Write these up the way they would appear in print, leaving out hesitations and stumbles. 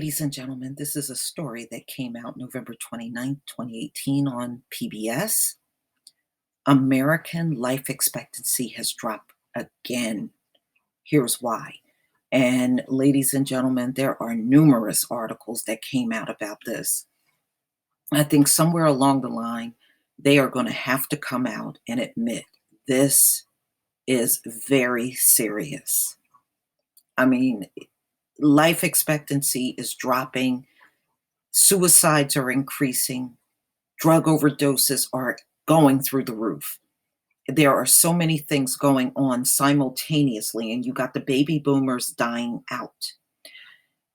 Ladies and gentlemen, this is a story that came out November 29th, 2018 on PBS. American life expectancy has dropped again. Here's why. And ladies and gentlemen, there are numerous articles that came out about this. I think somewhere along the line, they are going to have to come out and admit this is very serious. I mean, life expectancy is dropping, suicides are increasing, drug overdoses are going through the roof. There are so many things going on simultaneously, and you got the baby boomers dying out.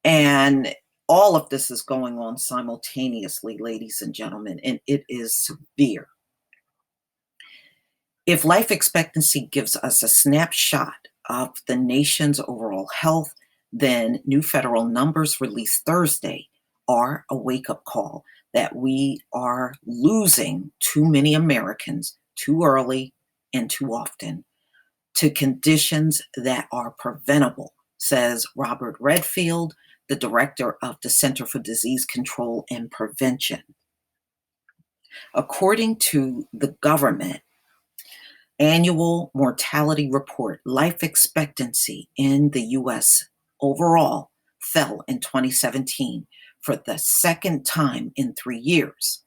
And all of this is going on simultaneously, ladies and gentlemen, and it is severe. If life expectancy gives us a snapshot of the nation's overall health, then new federal numbers released Thursday are a wake-up call that we are losing too many Americans too early and too often to conditions that are preventable, says Robert Redfield, the director of the Center for Disease Control and Prevention. According to the government annual mortality report, life expectancy in the U.S. overall fell in 2017 for the second time in 3 years.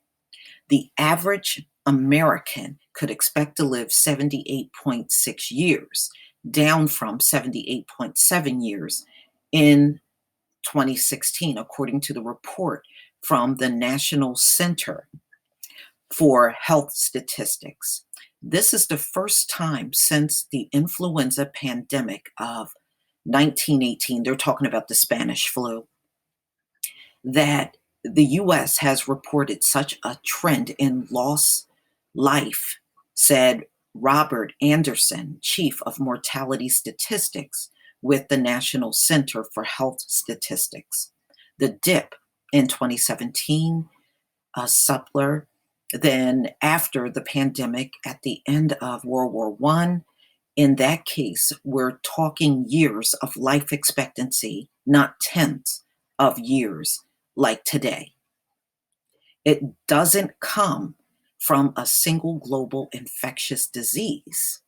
The average American could expect to live 78.6 years, down from 78.7 years in 2016, according to the report from the National Center for Health Statistics. This is the first time since the influenza pandemic of 1918, they're talking about the Spanish flu, that the US has reported such a trend in lost life, said Robert Anderson, chief of mortality statistics with the National Center for Health Statistics. The dip in 2017, subtler than after the pandemic at the end of World War I. In that case, we're talking years of life expectancy, not tenths of years like today. It doesn't come from a single global infectious disease.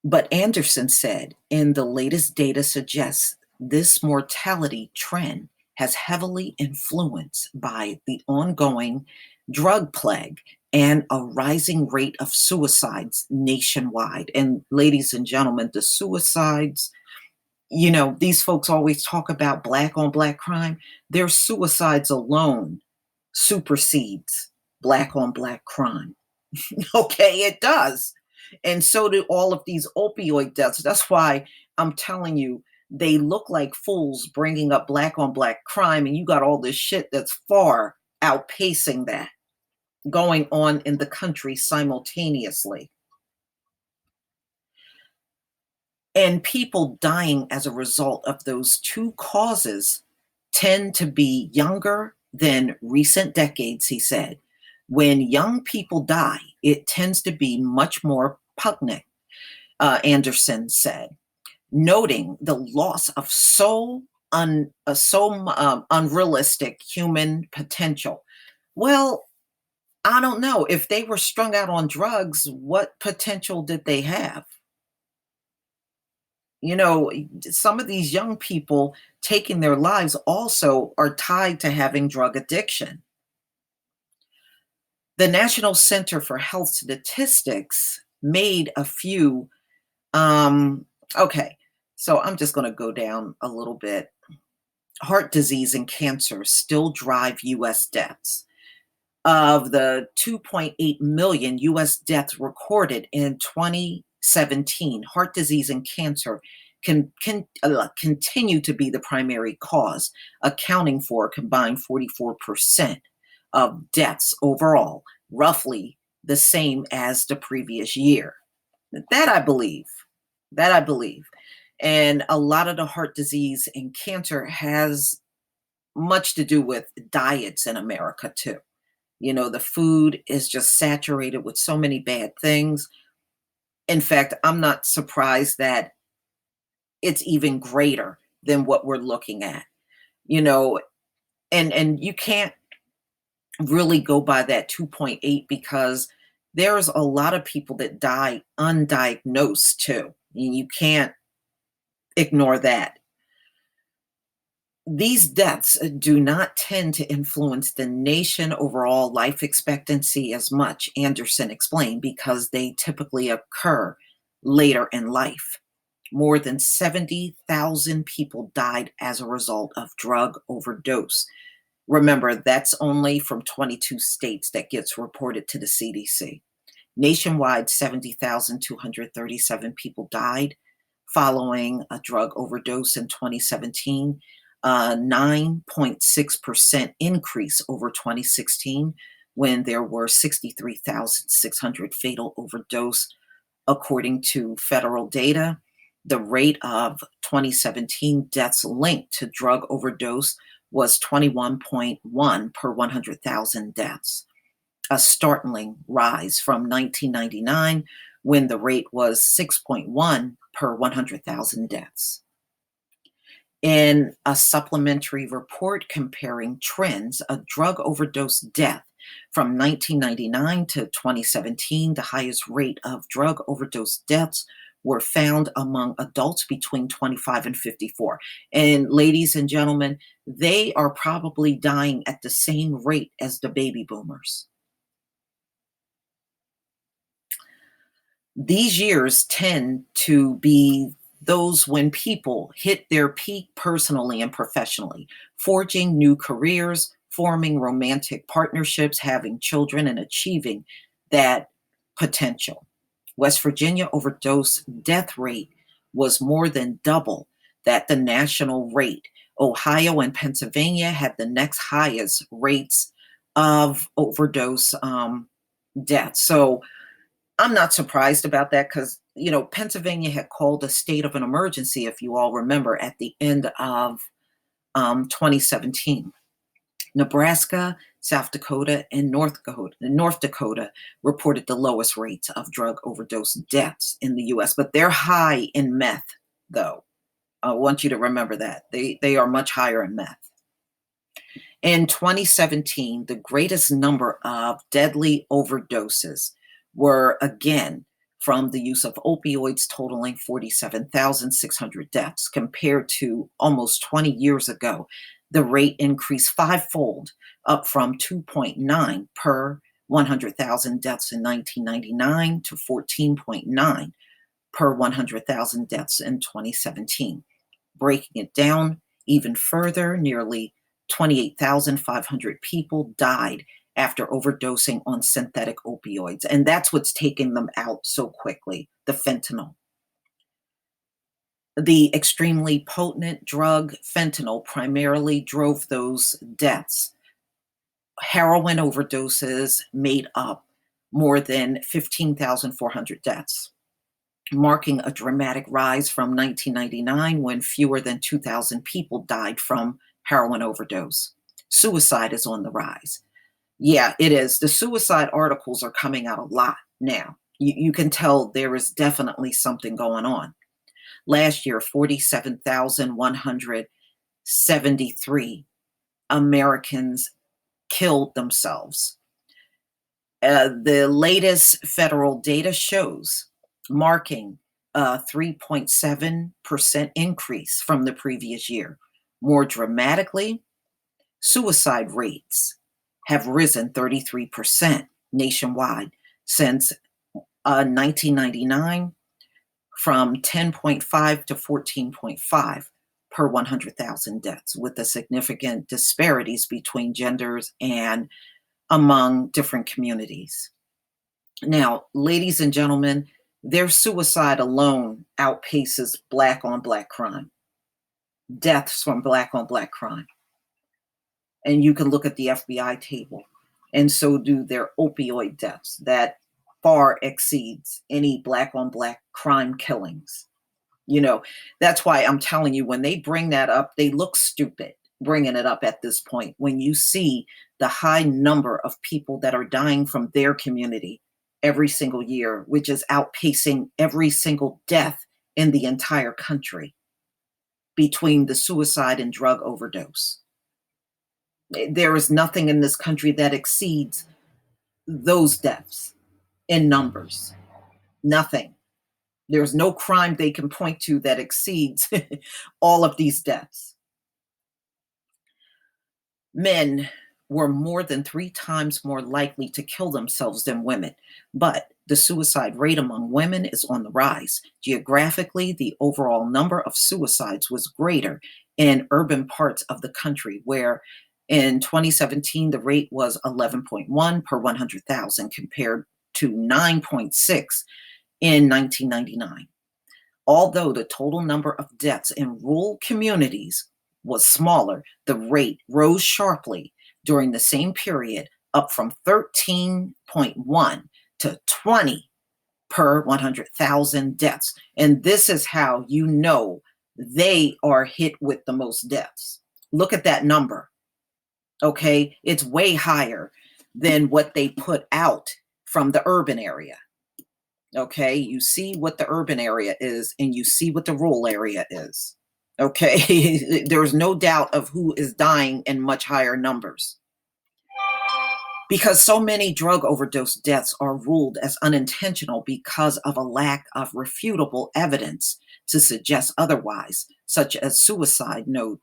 But Anderson said, in the latest data suggests this mortality trend has heavily influenced by the ongoing drug plague and a rising rate of suicides nationwide. And ladies and gentlemen, the suicides, these folks always talk about black on black crime. Their suicides alone supersedes black on black crime. Okay, it does. And so do all of these opioid deaths. That's why I'm telling you, they look like fools bringing up black on black crime, and you got all this shit that's far outpacing that going on in the country simultaneously. And people dying as a result of those two causes tend to be younger than recent decades, he said. When young people die, it tends to be much more pungent, Anderson said, noting the loss of unrealistic human potential. Well, I don't know. If they were strung out on drugs, what potential did they have? Some of these young people taking their lives also are tied to having drug addiction. The National Center for Health Statistics made a few, okay, so I'm just going to go down a little bit. Heart disease and cancer still drive U.S. deaths. Of the 2.8 million U.S. deaths recorded in 2017, heart disease and cancer can continue to be the primary cause, accounting for a combined 44% of deaths overall, roughly the same as the previous year. That I believe. And a lot of the heart disease and cancer has much to do with diets in America too. The food is just saturated with so many bad things. In fact, I'm not surprised that it's even greater than what we're looking at, you know, and you can't really go by that 2.8 because there's a lot of people that die undiagnosed too. You can't ignore that. These deaths do not tend to influence the nation overall life expectancy as much, Anderson explained, because they typically occur later in life. More than 70,000 people died as a result of drug overdose. Remember, that's only from 22 states that gets reported to the CDC. Nationwide, 70,237 people died following a drug overdose in 2017, a 9.6% increase over 2016 when there were 63,600 fatal overdose, according to federal data. The rate of 2017 deaths linked to drug overdose was 21.1 per 100,000 deaths, a startling rise from 1999 when the rate was 6.1 per 100,000 deaths. In a supplementary report comparing trends of drug overdose death from 1999 to 2017, the highest rate of drug overdose deaths were found among adults between 25 and 54. And ladies and gentlemen, they are probably dying at the same rate as the baby boomers. These years tend to be those when people hit their peak personally and professionally, forging new careers, forming romantic partnerships, having children, and achieving that potential. West Virginia overdose death rate was more than double that the national rate. Ohio and Pennsylvania had the next highest rates of overdose deaths. So I'm not surprised about that because, Pennsylvania had called a state of an emergency, if you all remember, at the end of 2017. Nebraska, South Dakota, and North Dakota reported the lowest rates of drug overdose deaths in the U.S., but they're high in meth, though. I want you to remember that. They are much higher in meth. In 2017, the greatest number of deadly overdoses were again from the use of opioids, totaling 47,600 deaths, compared to almost 20 years ago. The rate increased fivefold, up from 2.9 per 100,000 deaths in 1999 to 14.9 per 100,000 deaths in 2017. Breaking it down even further, nearly 28,500 people died after overdosing on synthetic opioids. And that's what's taking them out so quickly, the fentanyl. The extremely potent drug fentanyl primarily drove those deaths. Heroin overdoses made up more than 15,400 deaths, marking a dramatic rise from 1999 when fewer than 2,000 people died from heroin overdose. Suicide is on the rise. Yeah, it is. The suicide articles are coming out a lot now. You can tell there is definitely something going on. Last year, 47,173 Americans killed themselves. The latest federal data shows marking a 3.7% increase from the previous year. More dramatically, suicide rates have risen 33% nationwide since 1999, from 10.5 to 14.5 per 100,000 deaths, with the significant disparities between genders and among different communities. Now, ladies and gentlemen, their suicide alone outpaces Black on Black crime, deaths from Black on Black crime. And you can look at the FBI table, and so do their opioid deaths that far exceeds any Black on Black crime killings. That's why I'm telling you, when they bring that up, they look stupid bringing it up at this point. When you see the high number of people that are dying from their community every single year, which is outpacing every single death in the entire country. between the suicide and drug overdose. There is nothing in this country that exceeds those deaths in numbers. Nothing. There's no crime they can point to that exceeds all of these deaths. Men were more than 3 times more likely to kill themselves than women, but the suicide rate among women is on the rise. Geographically, the overall number of suicides was greater in urban parts of the country, where in 2017 the rate was 11.1 per 100,000 compared to 9.6 in 1999. Although the total number of deaths in rural communities was smaller, the rate rose sharply during the same period, up from 13.1 to 20 per 100,000 deaths. And this is how you know they are hit with the most deaths. Look at that number. Okay, it's way higher than what they put out from the urban area. Okay, you see what the urban area is and you see what the rural area is. Okay, there's no doubt of who is dying in much higher numbers. Because so many drug overdose deaths are ruled as unintentional because of a lack of refutable evidence to suggest otherwise, such as suicide. Note,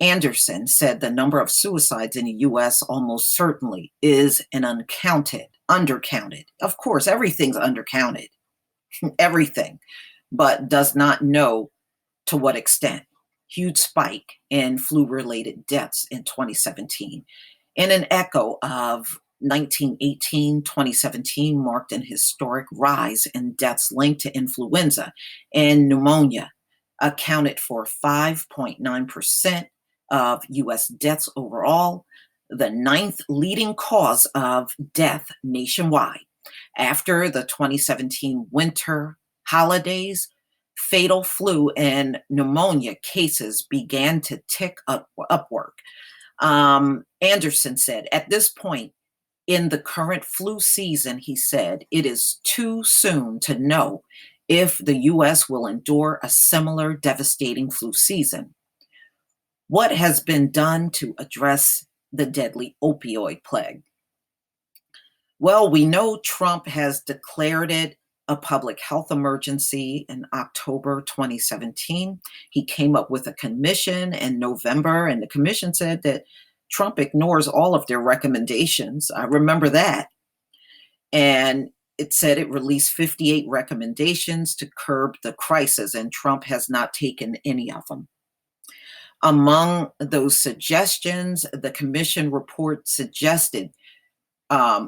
Anderson said the number of suicides in the US almost certainly is an undercounted. Of course, everything's undercounted. Everything, but does not know to what extent. Huge spike in flu-related deaths in 2017. In an echo of 1918, 2017 marked an historic rise in deaths linked to influenza and pneumonia, accounted for 5.9% of US deaths overall, the 9th leading cause of death nationwide. After the 2017 winter holidays, fatal flu and pneumonia cases began to tick upward. Anderson said, at this point in the current flu season, he said, it is too soon to know if the US will endure a similar devastating flu season. What has been done to address the deadly opioid plague? Well, we know Trump has declared it a public health emergency in October 2017. He came up with a commission in November, and the commission said that Trump ignores all of their recommendations. I remember that. And it said it released 58 recommendations to curb the crisis, and Trump has not taken any of them. Among those suggestions, the commission report suggested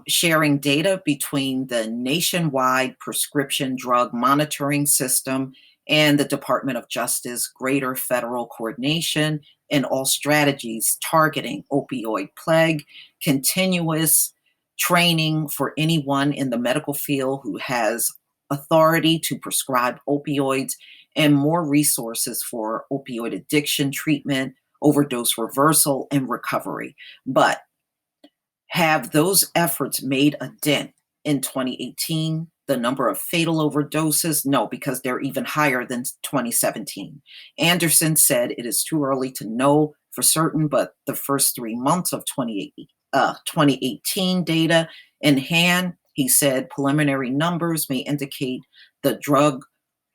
sharing data between the nationwide prescription drug monitoring system and the Department of Justice, greater federal coordination in all strategies targeting opioid plague, continuous training for anyone in the medical field who has authority to prescribe opioids, and more resources for opioid addiction treatment, overdose reversal, and recovery. But have those efforts made a dent in 2018? The number of fatal overdoses? No, because they're even higher than 2017. Anderson said it is too early to know for certain, but the first 3 months of 2018 data in hand, he said preliminary numbers may indicate the drug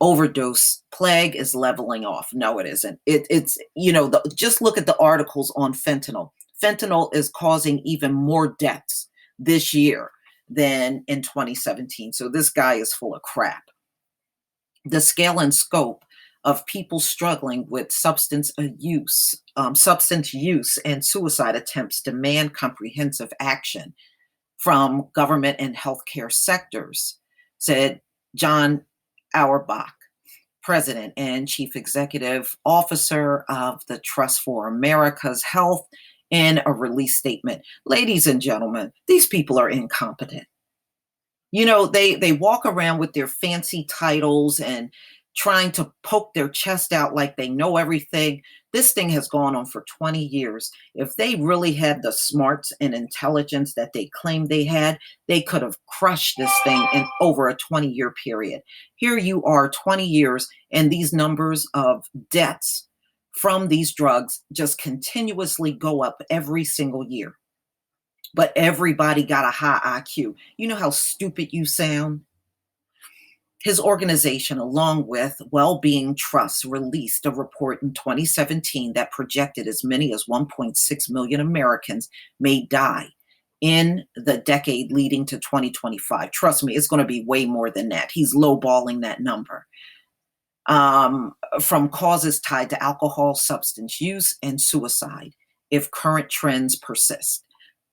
overdose plague is leveling off. No, it isn't. It's just look at the articles on fentanyl. Fentanyl is causing even more deaths this year than in 2017. So this guy is full of crap. The scale and scope of people struggling with substance use and suicide attempts demand comprehensive action from government and healthcare sectors, said John Auerbach, President and Chief Executive Officer of the Trust for America's Health, in a release statement. Ladies and gentlemen, these people are incompetent. They walk around with their fancy titles and trying to poke their chest out like they know everything. This thing has gone on for 20 years. If they really had the smarts and intelligence that they claim they had, they could have crushed this thing in over a 20-year period. Here you are, 20 years, and these numbers of deaths from these drugs just continuously go up every single year. But everybody got a high IQ. You know how stupid you sound? His organization, along with Wellbeing Trust, released a report in 2017 that projected as many as 1.6 million Americans may die in the decade leading to 2025. Trust me, it's going to be way more than that. He's lowballing that number. From causes tied to alcohol, substance use, and suicide if current trends persist.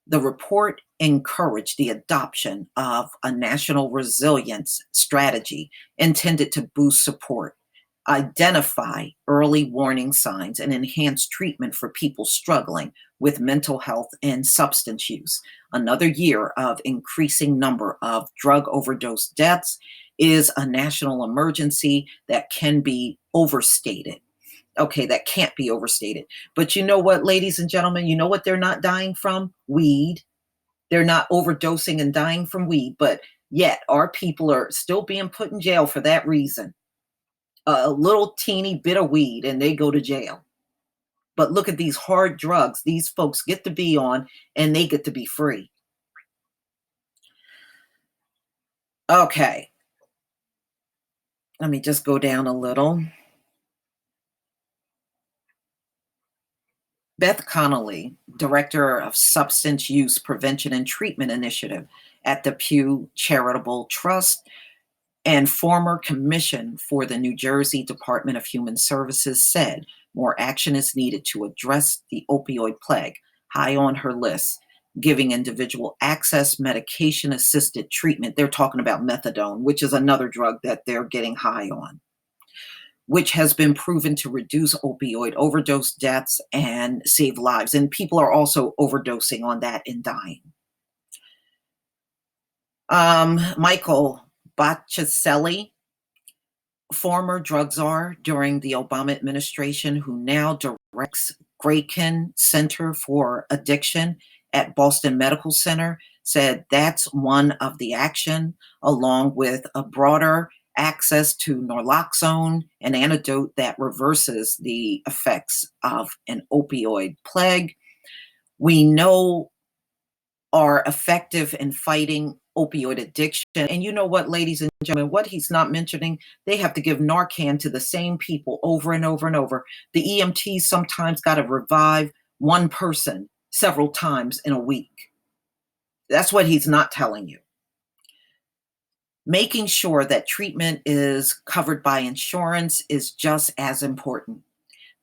The report encouraged the adoption of a national resilience strategy intended to boost support, identify early warning signs, and enhance treatment for people struggling with mental health and substance use. Another year of increasing number of drug overdose deaths is a national emergency that can be overstated. Okay, that can't be overstated. But you know what, ladies and gentlemen, you know what they're not dying from? Weed. They're not overdosing and dying from weed, but yet our people are still being put in jail for that reason. A little teeny bit of weed and they go to jail. But look at these hard drugs these folks get to be on and they get to be free. Okay, let me just go down a little. Beth Connolly, Director of Substance Use Prevention and Treatment Initiative at the Pew Charitable Trust and former commission for the New Jersey Department of Human Services, said more action is needed to address the opioid plague, high on her list, giving individual access medication-assisted treatment. They're talking about methadone, which is another drug that they're getting high on, which has been proven to reduce opioid overdose deaths and save lives. And people are also overdosing on that and dying. Michael Botticelli, former drug czar during the Obama administration, who now directs Grayken Center for Addiction at Boston Medical Center, said that's one of the action, along with a broader access to naloxone, an antidote that reverses the effects of an opioid plague. We know are effective in fighting opioid addiction. And you know what, ladies and gentlemen, what he's not mentioning, they have to give Narcan to the same people over and over and over. The EMTs sometimes got to revive one person several times in a week. That's what he's not telling you. Making sure that treatment is covered by insurance is just as important.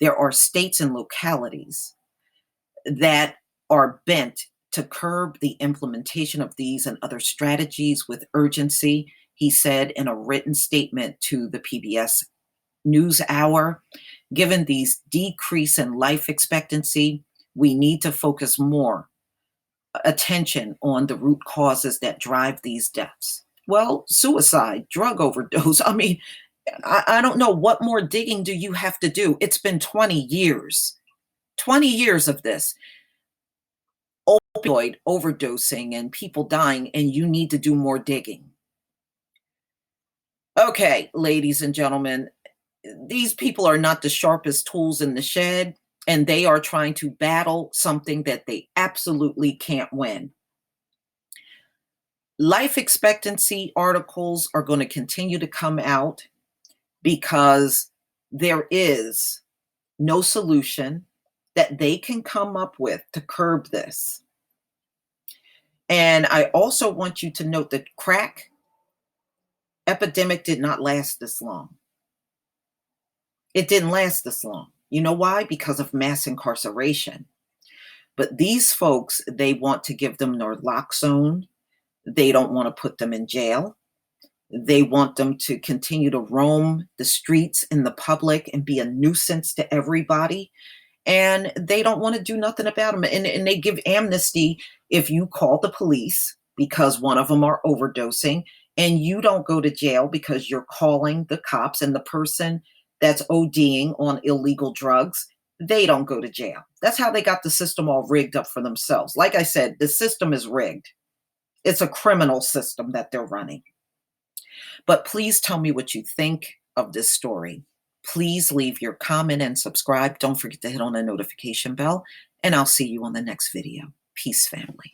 There are states and localities that are bent to curb the implementation of these and other strategies with urgency, he said in a written statement to the PBS NewsHour. Given these decrease in life expectancy, we need to focus more attention on the root causes that drive these deaths. Well, suicide, drug overdose. I mean, I don't know, what more digging do you have to do? It's been 20 years. 20 years of this. Opioid overdosing and people dying, and you need to do more digging. Okay, ladies and gentlemen, these people are not the sharpest tools in the shed, and they are trying to battle something that they absolutely can't win. Life expectancy articles are going to continue to come out because there is no solution that they can come up with to curb this. And I also want you to note that crack epidemic did not last this long. It didn't last this long. You know why? Because of mass incarceration. But these folks, they want to give them naloxone. They don't want to put them in jail. They want them to continue to roam the streets in the public and be a nuisance to everybody. And they don't want to do nothing about them. And they give amnesty if you call the police because one of them are overdosing, and you don't go to jail because you're calling the cops, and the person that's ODing on illegal drugs, they don't go to jail. That's how they got the system all rigged up for themselves. Like I said, the system is rigged. It's a criminal system that they're running. But please tell me what you think of this story. Please leave your comment and subscribe. Don't forget to hit on the notification bell, and I'll see you on the next video. Peace, family.